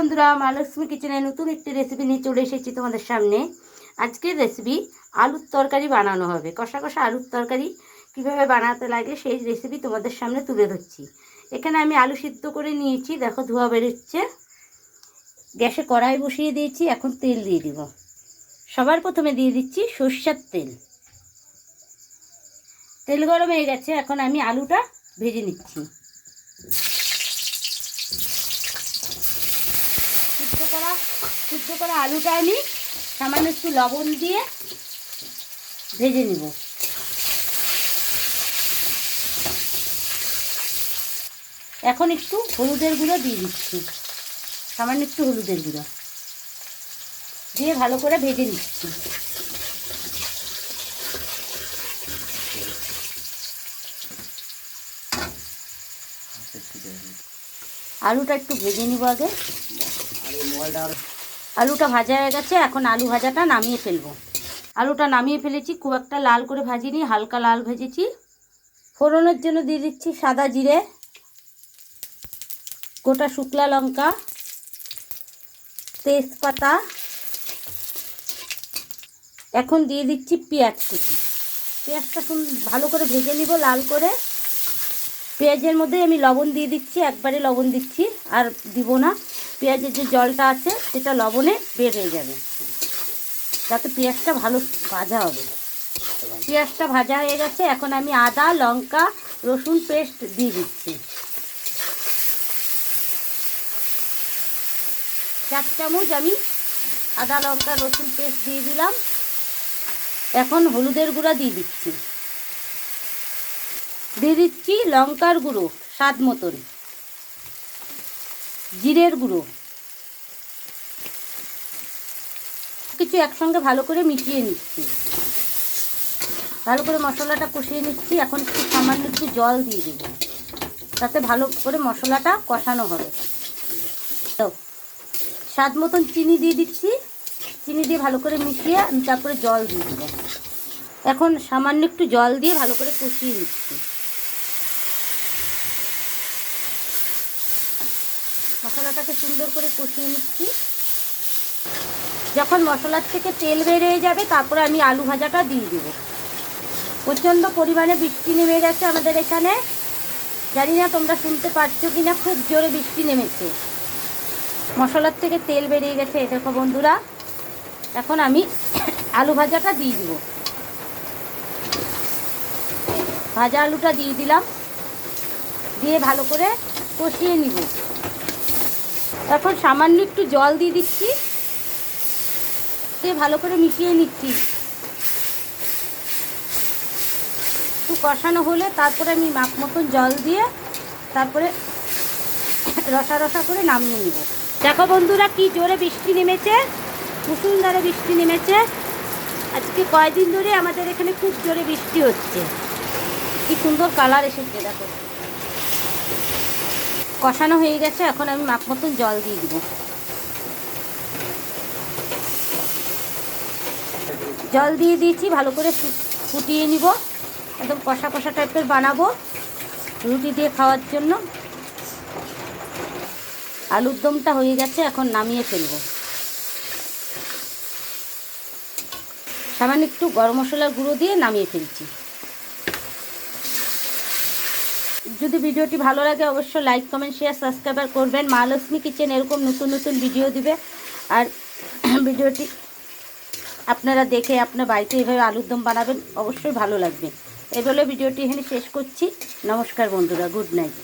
বন্ধুরা, মা লক্ষ্মী কিচেনে নতুন একটি রেসিপি নিয়ে চলে এসেছি তোমাদের সামনে। আজকের রেসিপি আলুর তরকারি বানানো হবে। কষা কষা আলুর তরকারি কিভাবে বানাতে লাগে সেই রেসিপি তোমাদের সামনে তুলে ধরছি। এখানে আমি আলু সিদ্ধ করে নিয়েছি, দেখো ধোয়া বেরোচ্ছে। গ্যাসে কড়াই বসিয়ে দিয়েছি, এখন তেল দিয়ে দিব। সবার প্রথমে দিয়ে দিচ্ছি সরষের তেল। তেল গরম হয়ে গেছে, এখন আমি আলুটা ভেজে নিচ্ছি। সিদ্ধ করা আলুটা আমি সামান্য একটু লবণ দিয়ে ভেজে নিব। এখন একটু হলুদের গুঁড়ো দিয়ে দিচ্ছি, সামান্য একটু হলুদের গুঁড়ো দিয়ে ভালো করে ভেজে নিচ্ছি। আলুটা একটু ভেজে নিব আগে। আলুটা ভাজা হয়ে গেছে, এখন আলু ভাজাটা নামিয়ে ফেলবো। আলুটা নামিয়ে ফেলেছি, খুব একটা লাল করে ভাজিনি, হালকা লাল ভেজেছি। ফোড়নের জন্য দিয়ে দিচ্ছি সাদা জিরে, গোটা শুকনো লঙ্কা, তেজপাতা। এখন দিয়ে দিচ্ছি পেঁয়াজ কুচি। পেঁয়াজটা ভালো করে ভেজে নিব লাল করে। পেঁয়াজের মধ্যে আমি লবণ দিয়ে দিচ্ছি, একবারে লবণ দিচ্ছি, আর দিব না। পেঁয়াজের যে জলটা আছে সেটা লবণে বের হয়ে যাবে, যাতে পেঁয়াজটা ভালো ভাজা হবে। পেঁয়াজটা ভাজা হয়ে গেছে, এখন আমি আদা লঙ্কা রসুন পেস্ট দিয়ে দিচ্ছি। 4 চামচ আমি আদা লঙ্কা রসুন পেস্ট দিয়ে দিলাম। এখন হলুদের গুঁড়া দিয়ে দিচ্ছি। দিয়ে দিচ্ছি লঙ্কার গুঁড়ো স্বাদ মতন, জিরের গুঁড়ো, কিছু একসঙ্গে ভালো করে মিশিয়ে নিচ্ছি। ভালো করে মশলাটা কষিয়ে নিচ্ছি। এখন একটু সামান্য একটু জল দিয়ে দেব, তাতে ভালো করে মশলাটা কষানো হবে। তো স্বাদ মতন চিনি দিয়ে দিচ্ছি। চিনি দিয়ে ভালো করে মিশিয়ে আমি তারপরে জল দিয়ে দেব। এখন সামান্য একটু জল দিয়ে ভালো করে কষিয়ে নিচ্ছি। মশলাটাকে সুন্দর করে কষিয়ে নিচ্ছি। যখন মশলার থেকে তেল বেরিয়ে যাবে তারপরে আমি আলু ভাজাটা দিয়ে দেব। প্রচণ্ড পরিমাণে বৃষ্টি নেমে গেছে আমাদের এখানে, জানি না তোমরা শুনতে পাচ্ছো কি না, খুব জোরে বৃষ্টি নেমেছে। মশলার থেকে তেল বেরিয়ে গেছে, এই দেখো বন্ধুরা। এখন আমি আলু ভাজাটা দিয়ে দিব। ভাজা আলুটা দিয়ে দিলাম, দিয়ে ভালো করে কষিয়ে নিব। এখন সামান্য একটু জল দিয়ে দিচ্ছি, দিয়ে ভালো করে মিশিয়ে নিচ্ছি। একটু কষানো হলে তারপরে আমি মাপ মতন জল দিয়ে তারপরে রসা রসা করে নামিয়ে নিব। দেখো বন্ধুরা, কি জোরে বৃষ্টি নেমেছে, মুষলধারে বৃষ্টি নেমেছে। আজকে কয়েকদিন ধরে আমাদের এখানে খুব জোরে বৃষ্টি হচ্ছে। কি সুন্দর কালার এসেছে দেখো। কষানো হয়ে গেছে, এখন আমি মাপ মতন জল দিয়ে দিব। জল দিয়ে দিয়েছি, ভালো করে ফুটিয়ে নিব। একদম কষা কষা টাইপের বানাবো রুটি দিয়ে খাওয়ার জন্য। আলুর দমটা হয়ে গেছে, এখন নামিয়ে ফেলবো। সামান্য একটু গরম মশলার গুঁড়ো দিয়ে নামিয়ে ফেলছি। যদি ভিডিওটি ভালো লাগে অবশ্যই লাইক কমেন্ট শেয়ার সাবস্ক্রাইব করবেন। মা লক্ষ্মী কিচেন এরকম নতুন নতুন ভিডিও দিবে। আর ভিডিওটি আপনারা দেখে আপনার বাড়িতে এইভাবে আলুর দম বানাবেন, অবশ্যই ভালো লাগবে। এই বলে ভিডিওটি এখানে শেষ করছি। নমস্কার বন্ধুরা, গুড নাইট।